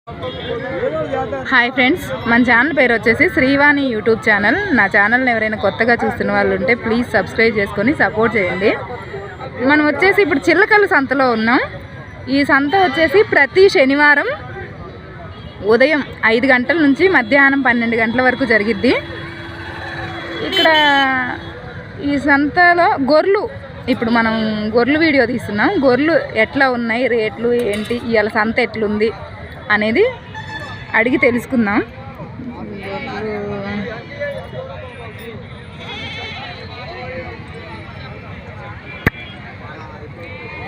Hi friends, మన channel పేరు వచ్చేసి శ్రీవాణి యూట్యూబ్ ఛానల్. నా ఛానల్ని ఎవరైనా కొత్తగా చూస్తున్న వాళ్ళు ఉంటే ప్లీజ్ సబ్స్క్రైబ్ చేసుకొని సపోర్ట్ చేయండి. మనం వచ్చేసి ఇప్పుడు చిల్లకల్లు సంతలో ఉన్నాం. ఈ సంత వచ్చేసి ప్రతి శనివారం ఉదయం 5 గంటల నుంచి మధ్యాహ్నం 12 గంటల వరకు జరిగిద్ది. ఇక్కడ ఈ సంతలో గొర్రెలు, ఇప్పుడు మనం గొర్రెలు వీడియో తీస్తున్నాం. గొర్రెలు ఎట్లా ఉన్నాయి, రేట్లు ఏంటి, ఇవాళ సంత ఎట్లుంది అనేది అడిగి తెలుసుకుందాం.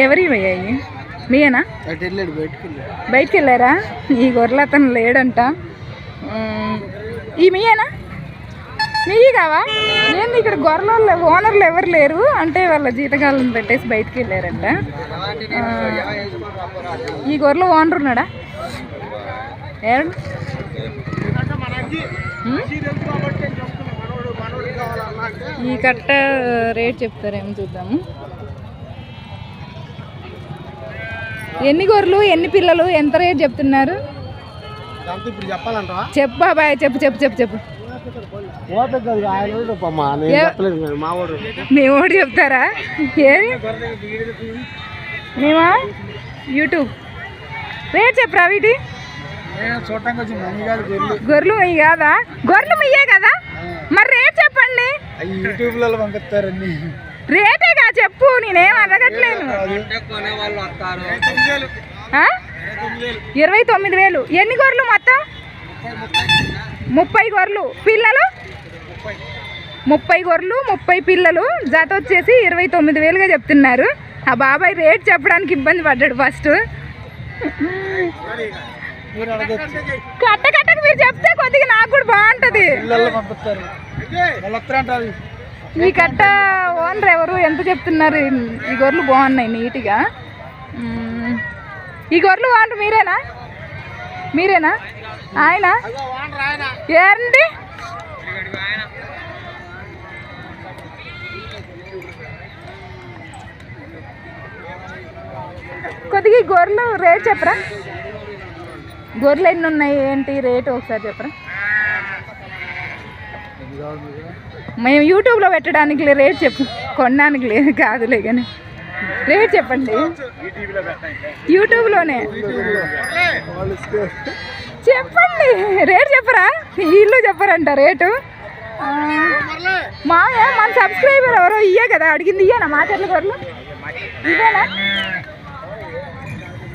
ఎవరి అయ్యాయి మీయేనా? బయటికి వెళ్ళారా? ఈ గొర్రెలు అతను లేడంట. ఈ మీయేనా? మీయి కావా? ఏంది ఇక్కడ గొర్రెల ఓనర్లు ఎవరు లేరు అంటే వాళ్ళ జీతకాలను పెట్టేసి బయటికి వెళ్ళారంట. ఈ గొర్రెల ఓనర్ ఉన్నాడా? ఈ కట్ట రేట్ చెప్తారేమో చూద్దాము. ఎన్ని గొర్రెలు, ఎన్ని పిల్లలు, ఎంత రేట్ చెప్తున్నారు? చెప్పు బాబాయ్, చెప్పు చెప్పు చెప్పు చెప్పు. మీ ఓడి చెప్తారా? ఏది మేమా? యూట్యూబ్ రేట్ చెప్పరా? వీటి గొర్రెలు మీ కాదా? గొర్రెలు మీయే కదా, మరి రేట్ చెప్పండి. రేటేగా చెప్పు, నేనేం అడగట్లేదు. 29,000. ఎన్ని గొర్రెలు మొత్తం? 30 గొర్రెలు. పిల్లలు 30 గొర్రెలు, 30 పిల్లలు. జత వచ్చేసి 29,000గా చెప్తున్నారు. ఆ బాబాయ్ రేట్ చెప్పడానికి ఇబ్బంది పడ్డాడు ఫస్ట్. కట్టకు మీరు చెప్తే కొద్దిగా నాకు కూడా బాగుంటది. ఈ కట్ట ఓనర్ ఎవరు, ఎంత చెప్తున్నారు? ఈ గొర్రెలు బాగున్నాయి నీట్గా. ఈ గొర్రెలు ఓనర్ మీరేనా? ఆయన ఏంటి? కొద్దిగా ఈ గొర్రెలు రేట్ చెప్పరా? గొర్రెలు ఎన్ని ఉన్నాయి, ఏంటి రేటు ఒకసారి చెప్పరా? మేము యూట్యూబ్లో పెట్టడానికి రేట్ చెప్పు, కొనడానికి లేదు కాదులే కానీ రేట్ చెప్పండి. యూట్యూబ్లోనే చెప్పండి, రేట్ చెప్పరా? వీళ్ళు చెప్పరంట రేటు. మన సబ్స్క్రైబర్ ఎవరో ఇయ్యే కదా అడిగింది. ఇయ్యేనా మా చెట్ల గొర్రెలు? ఇదేనా?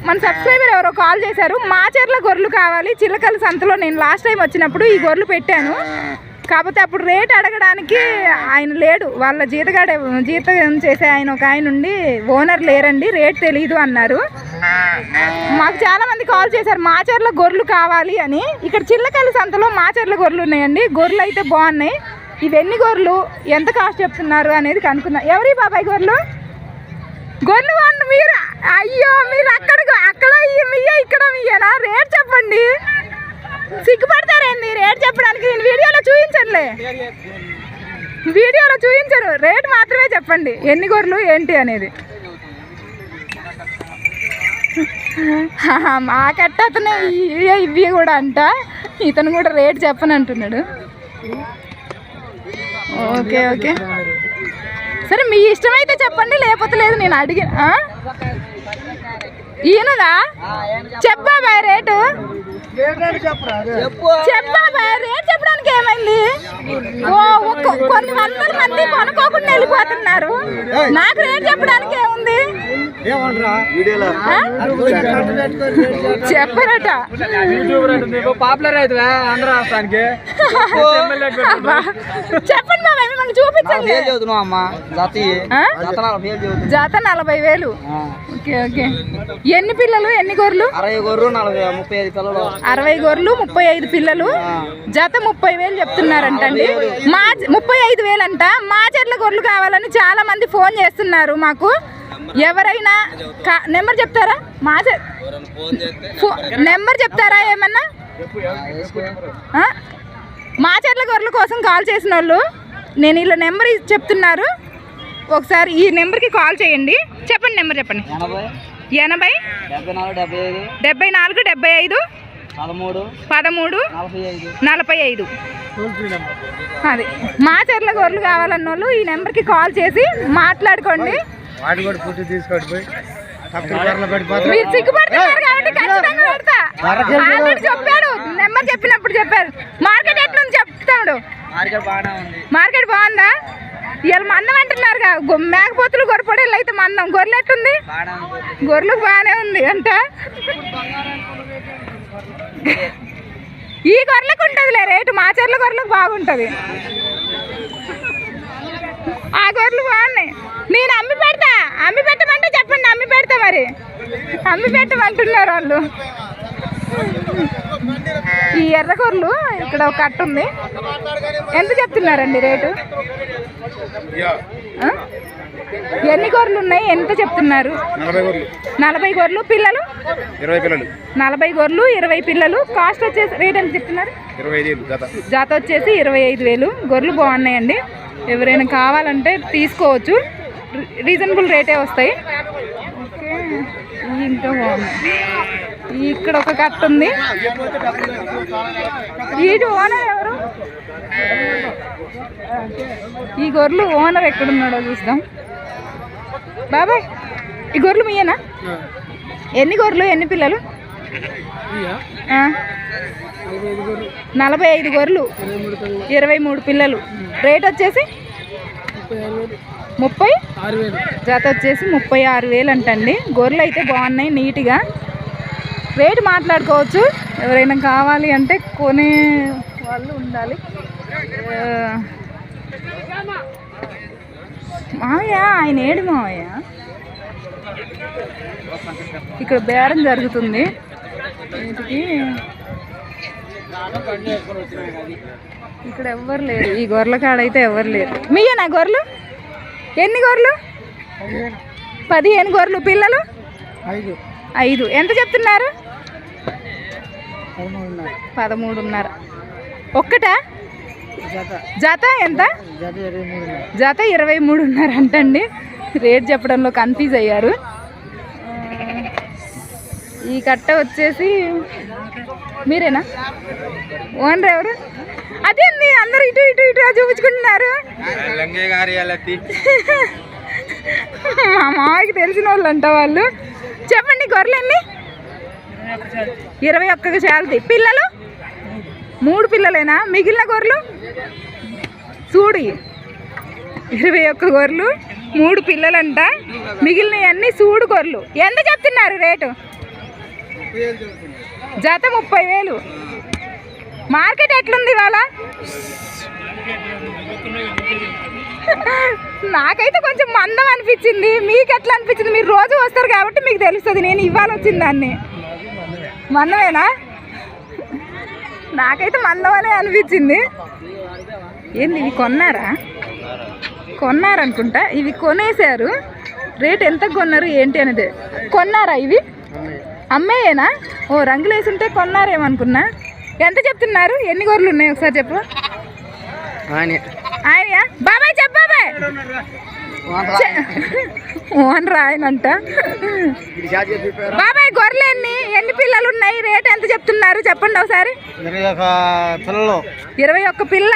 మన సబ్స్క్రైబర్ ఎవరో కాల్ చేశారు, మా చెర్ల గొర్రెలు కావాలి చిల్లకల్లు సంతలో. నేను లాస్ట్ టైం వచ్చినప్పుడు ఈ గొర్రెలు పెట్టాను, కాకపోతే అప్పుడు రేట్ అడగడానికి ఆయన లేడు. వాళ్ళ జీతం చేసే ఆయన ఒక ఆయన ఉండి ఓనర్ లేరండి, రేట్ తెలీదు అన్నారు. మాకు చాలామంది కాల్ చేశారు మా చెర్ల గొర్రెలు కావాలి అని. ఇక్కడ చిల్లకల్లు సంతలో మా చెర్ల గొర్రెలు ఉన్నాయండి. గొర్రెలు అయితే బాగున్నాయి. ఇవన్నీ గొర్రెలు ఎంత కాస్ట్ చెప్తున్నారు అనేది కనుక్కుందాం. ఎవరి బాబాయ్ గొర్రెలు? గొర్రెలు వాళ్ళు మీరు? అయ్యో, మీరు అక్కడ మీయే ఇక్కడ మీయేనా? రేట్ చెప్పండి. సిగ్గుపడతారేంది రేట్ చెప్పడానికి? నేను వీడియోలో చూపించనులే, వీడియోలో చూపించను. రేట్ మాత్రమే చెప్పండి, ఎన్ని గొర్రెలు ఏంటి అనేది. మా కట్ట అతనే ఇవి కూడా అంట. ఇతను కూడా రేట్ చెప్పను అంటున్నాడు. ఓకే ఓకే సరే, మీ ఇష్టమైతే చెప్పండి, లేకపోతే లేదు. నేను అడిగి ఈయనదా? చెప్పాబాయ్ రేటు, చెప్పాబాయ్ రేట్ చెప్పడానికి ఏమైంది? కొన్ని వందల మంది కొనుక్కోకుండా వెళ్ళిపోతున్నారు. నాకు రేట్ చెప్పడానికి ఏముంది? చెప్పరట. పాపులర్ అవుతుందా ఆంధ్ర రాష్ట్రానికి? చెప్పండి బాబాయ్, మిమ్మల్ని చూపించండి. జత 40,000. Okay okay. ఎన్ని పిల్లలు, ఎన్ని గొర్రెలు? 60 గొర్రెలు, 35 పిల్లలు. 60 గొర్రెలు, 35 పిల్లలు. జత 30,000 చెప్తున్నారంటండి. 35,000 అంట. మా చెట్ల గొర్రెలు కావాలని చాలా మంది ఫోన్ చేస్తున్నారు మాకు. ఎవరైనా నెంబర్ చెప్తారా? నెంబర్ చెప్తారా ఏమన్నా? మా చెట్ల గొర్రెల కోసం కాల్ చేసిన వాళ్ళు నేను ఇలా నెంబర్ చెప్తున్నారు, ఒకసారి ఈ నెంబర్కి కాల్ చేయండి. చెప్పండి నెంబర్ చెప్పండి. 80 74 75 13 45. అది మాచర్ల గొర్రెలు కావాలన్న వాళ్ళు ఈ నెంబర్కి కాల్ చేసి మాట్లాడుకోండి. మీరు సిగ్గుపడుతున్నారు కాబట్టి ఖచ్చితంగా పెడతా. ఆల్రెడీ చెప్పాడు, నెంబర్ చెప్పినప్పుడు చెప్పారు. మార్కెట్ ఎట్లుంది చెప్తాడు. మార్కెట్ బాగుందా? ఇవాళ మందం అంటున్నారుగా, మేకపోతులు గొర్రెపొడేళ్ళు అయితే మందం. గొర్రెలు ఎట్లుంది? గొర్రెలకు బాగానే ఉంది అంట. ఈ గొర్రెలకు ఉంటుందిలే రేటు, మాచర్ల గొర్రెలకు బాగుంటుంది. ఆ గొర్రెలు బాగున్నాయి. నేను అమ్మి పెడతా. అమ్మి పెట్టమంటే చెప్పండి, అమ్మి పెడతా. మరి అమ్మి పెట్టమంటున్నారు వాళ్ళు. ఈ ఎర్ర గొర్రెలు ఇక్కడ ఒక కట్ట ఉంది. ఎంత చెప్తున్నారండి రేటు? ఎన్ని గొర్రెలు ఉన్నాయి? ఎంత చెప్తున్నారు? 40 గొర్రెలు. పిల్లలు 40 గొర్రెలు 20 పిల్లలు. కాస్ట్ వచ్చేసి రేట్ ఎంత చెప్తున్నారు? జాత వచ్చేసి 25,000. గొర్రెలు బాగున్నాయండి, ఎవరైనా కావాలంటే తీసుకోవచ్చు. రీజనబుల్ రేటే వస్తాయి. ఓకే, ఇంకా బాగున్నాయి. ఇక్కడ ఒక కట్ట ఉంది. వీటి ఓనర్ ఎవరు? ఈ గొర్రెలు ఓనర్ ఎక్కడున్నాడో చూద్దాం. బాబాయ్, ఈ గొర్రెలు మీయేనా? ఎన్ని గొర్రెలు, ఎన్ని పిల్లలు? 45 గొర్రెలు 23 పిల్లలు. రేట్ వచ్చేసి 36,000. జత వచ్చేసి 36,000 అంటండి. గొర్రెలు అయితే బాగున్నాయి, నీట్గా. రేటు మాట్లాడుకోవచ్చు. ఎవరైనా కావాలి అంటే కొనే వాళ్ళు ఉండాలి. మావయ్య, ఆయన ఏడు మావయ్య? ఇక్కడ బేరం జరుగుతుంది. వీటికి ఇక్కడ ఎవ్వరు లేరు. ఈ గొర్రెల కాడైతే ఎవరు లేరు. మీయేనా గొర్రెలు? ఎన్ని గొర్రెలు? 15 గొర్రెలు. పిల్లలు 5. ఎంత చెప్తున్నారు? 13.5. ఒక్కటా? జత ఎంత? జత 23.5 అంటండి. రేట్ చెప్పడంలో కన్ఫ్యూజ్ అయ్యారు. ఈ కట్ట వచ్చేసి మీరేనా? ఓనర్ ఎవరు? అదేంది అందరు ఇటు ఇటు ఇటు చూపించుకుంటున్నారు? మా మామకి తెలిసిన వాళ్ళు అంట వాళ్ళు. చెప్పండి, గొర్రెలు ఎన్ని? 21 చాలది. పిల్లలు 3 పిల్లలేనా? మిగిలిన గొర్రెలు చూడు, 21 గొర్రెలు 3 పిల్లలంట. మిగిలినవన్నీ సూడు గొర్రెలు. ఎంత చెప్తున్నారు రేటు? జత 30,000. మార్కెట్ ఎట్లుంది ఇవాళ? నాకైతే కొంచెం మందం అనిపించింది. మీకు ఎట్లా అనిపించింది? మీరు రోజు వస్తారు కాబట్టి మీకు తెలుస్తుంది. నేను ఇవాళ వచ్చిన దాన్ని. మందమేనా? నాకైతే మందం అనే అనిపించింది. ఏంది, ఇవి కొన్నారా? కొన్నారనుకుంటా. ఇవి కొనేసారు. రేట్ ఎంత కొన్నారు ఏంటి అనేది కొన్నారా? ఇవి అమ్మేయేనా? ఓ, రంగులు వేసి ఉంటే కొన్నారేమనుకున్నా. ఎంత చెప్తున్నారు? ఎన్ని గొర్రెలు ఉన్నాయి ఒకసారి చెప్పు. ఆయనయా? బాబాయ్ చెప్పు. బాబాయ్ ఓనర్ ఆయనంట. బాబాయ్, గొర్రెలు ఎన్ని పిల్లలు ఉన్నాయి? రేట్ ఎంత చెప్తున్నారు చెప్పండి ఒకసారి. 21 పిల్ల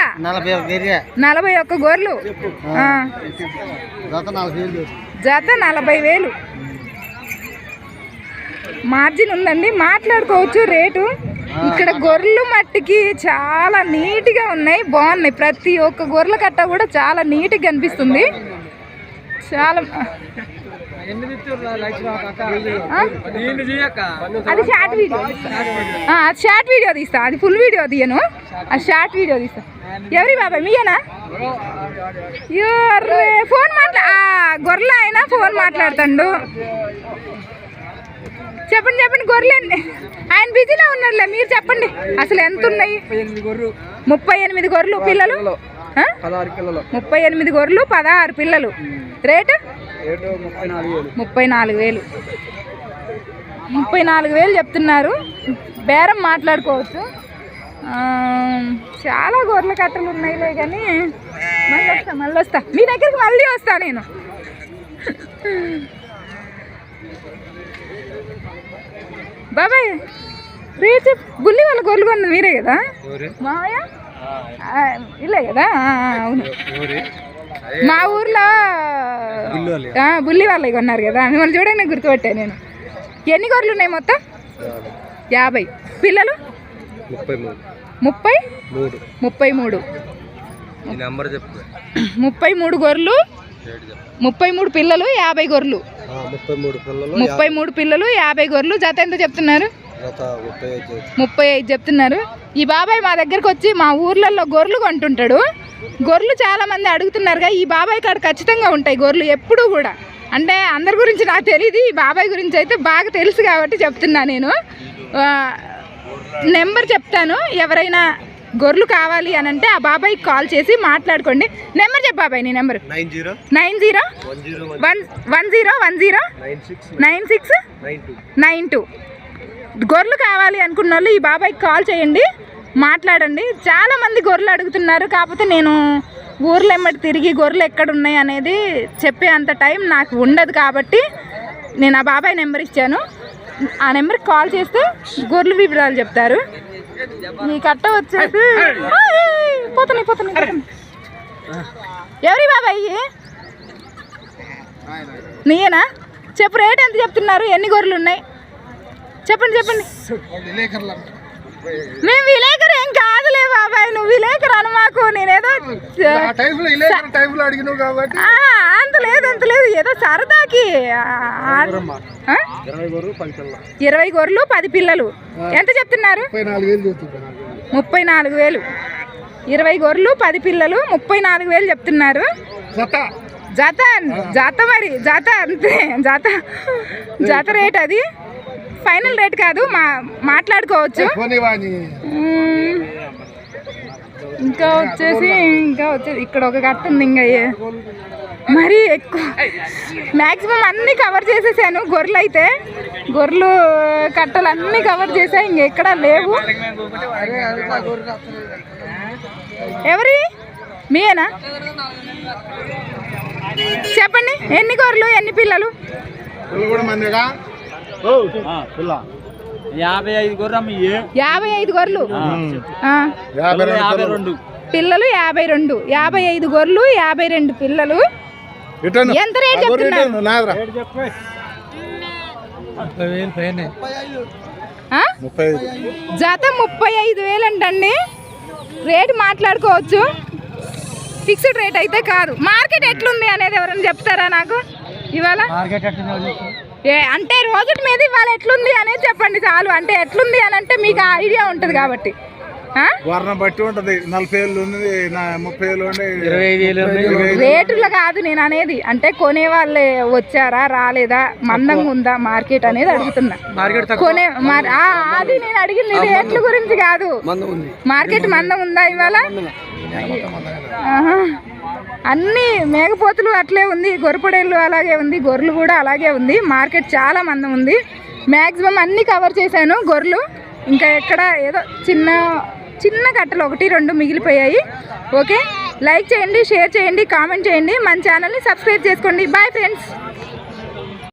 41 గొర్రెలు. జత 40,000. మార్జిన్ ఉందండి, మాట్లాడుకోవచ్చు రేటు. ఇక్కడ గొర్రెలు మట్టికి చాలా నీట్గా ఉన్నాయి, బాగున్నాయి. ప్రతి ఒక్క గొర్రెల కట్ట కూడా చాలా నీట్గా కనిపిస్తుంది. చాలా అది షార్ట్ వీడియో. అది షార్ట్ వీడియో తీస్తా, అది ఫుల్ వీడియో తీయను. అది షార్ట్ వీడియో తీస్తా. ఎవరి బాబాయ్, మీయేనా? ఫోన్ గొర్రెలు ఆయన ఫోన్ మాట్లాడుతాడు. చెప్పండి చెప్పండి, గొర్రెలు ఆయన బిజీలో ఉన్నాడులే. మీరు చెప్పండి అసలు ఎంత ఉన్నాయి? 38 గొర్రెలు. పిల్లలు 38 గొర్రెలు 16 పిల్లలు. రేటు 34,000. 34,000 చెప్తున్నారు. బేరం మాట్లాడుకోవచ్చు. చాలా గొర్రెల కట్టలు ఉన్నాయిలే, కానీ మళ్ళీ వస్తా మీ దగ్గరికి. మళ్ళీ వస్తా నేను. బాబాయ్, రేట్ చెప్పు. బుల్లి వాళ్ళ గొర్రెలు కొన్నది మీరే కదా మావయ్య? ఇల్లే కదా? అవును. మా ఊర్లో బుల్లి వాళ్ళవి కొన్నారు కదా, మిమ్మల్ని చూడండి గుర్తుపట్టా నేను. ఎన్ని గొర్రెలు ఉన్నాయి మొత్తం? 50. పిల్లలు 33. 33 గొర్రెలు, 33 పిల్లలు, 50 గొర్రెలు. 33 పిల్లలు, 50 గొర్రెలు. జత ఎంత చెప్తున్నారు? 35 చెప్తున్నారు. ఈ బాబాయ్ మా దగ్గరకు వచ్చి మా ఊర్లలో గొర్రెలు కొంటుంటాడు. గొర్రెలు చాలా మంది అడుగుతున్నారుగా, ఈ బాబాయ్ కాడ ఖచ్చితంగా ఉంటాయి గొర్రెలు ఎప్పుడూ కూడా. అంటే అందరి గురించి నాకు తెలియదు, ఈ బాబాయ్ గురించి అయితే బాగా తెలుసు కాబట్టి చెప్తున్నా నేను. నెంబర్ చెప్తాను, ఎవరైనా గొర్రెలు కావాలి అని అంటే ఆ బాబాయ్కి కాల్ చేసి మాట్లాడుకోండి. నెంబర్ చెప్పు బాబాయ్. నీ నెంబర్ 9010109692. గొర్రెలు కావాలి అనుకున్న వాళ్ళు ఈ బాబాయ్కి కాల్ చేయండి, మాట్లాడండి. చాలామంది గొర్రెలు అడుగుతున్నారు, కాకపోతే నేను ఊర్లో ఎమ్మటి తిరిగి గొర్రెలు ఎక్కడ ఉన్నాయి అనేది చెప్పే అంత టైం నాకు ఉండదు కాబట్టి నేను ఆ బాబాయ్ నెంబర్ ఇచ్చాను. ఆ నెంబర్కి కాల్ చేస్తే గొర్రెలు వివరాలు చెప్తారు. ఈ కట్ట వచ్చేసి పోతున్నాయి. ఎవరి బాబాయ్? నీయేనా? చెప్పు, రేట్ ఎంత చెప్తున్నారు? ఎన్ని గొర్రెలు ఉన్నాయి చెప్పండి. మేము విలేకరు ఏం కాదులే బాబాయ్, నువ్వు విలేకరు అని మాకు. నేనేదో అంత లేదు, ఏదో సరదాకి. 20 గొర్రెలు 10 పిల్లలు. ఎంత చెప్తున్నారు? 34,000. 20 గొర్రెలు 10 పిల్లలు 34,000 చెప్తున్నారు. జత మరి జత అంతే. జత రేట్ అది ఫైనల్ రేట్ కాదు, మాట్లాడుకోవచ్చు. ఇంకా వచ్చేసి ఇక్కడ ఒక కట్ట ఉంది. ఇంకా మరీ ఎక్కువ మ్యాక్సిమం అన్నీ కవర్ చేసేసాను. గొర్రెలు అయితే గొర్రెలు కట్టలు అన్నీ కవర్ చేసా, ఇంకెక్కడా లేవు. ఎవరి మీయేనా? చెప్పండి, ఎన్ని గొర్రెలు ఎన్ని పిల్లలు? 55 గొర్రెలు, పిల్లలు 52. 55 గొర్రెలు 52 పిల్లలు. ఎంత రేట్ చెప్తున్నారు? జత 35,000 అంటండి. రేట్ మాట్లాడుకోవచ్చు, ఫిక్స్డ్ రేట్ అయితే కాదు. మార్కెట్ ఎట్లుంది అనేది ఎవరైనా చెప్తారా నాకు ఇవాళ? అంటే రోజు మీద ఇవాళ ఎట్లుంది అనేది చెప్పండి చాలు. అంటే ఎట్లుంది అని అంటే మీకు ఐడియా ఉంటుంది కాబట్టి. బట్టి ఉంటది. 40,000 ఉంది, 30,000 ఉంది, 25,000. రేటులో కాదు నేను అనేది, అంటే కొనే వాళ్ళే వచ్చారా రాలేదా, మందంగా ఉందా మార్కెట్ అనేది అడుగుతున్నా. అది నేను అడిగింది రేట్ల గురించి కాదు. మార్కెట్ మందం ఉందా ఇవాళ? అన్ని మేకపోతులు అట్లే ఉంది, గొర్రెపొడేళ్ళు అలాగే ఉంది, గొర్రెలు కూడా అలాగే ఉంది. మార్కెట్ చాలా మందం ఉంది. మ్యాక్సిమం అన్నీ కవర్ చేశాను గొర్రెలు. ఇంకా ఎక్కడ ఏదో చిన్న కట్టలు 1-2 మిగిలిపోయాయి. ఓకే, లైక్ చేయండి, షేర్ చేయండి, కామెంట్ చేయండి, మన ఛానల్ని సబ్స్క్రైబ్ చేసుకోండి. Bye friends.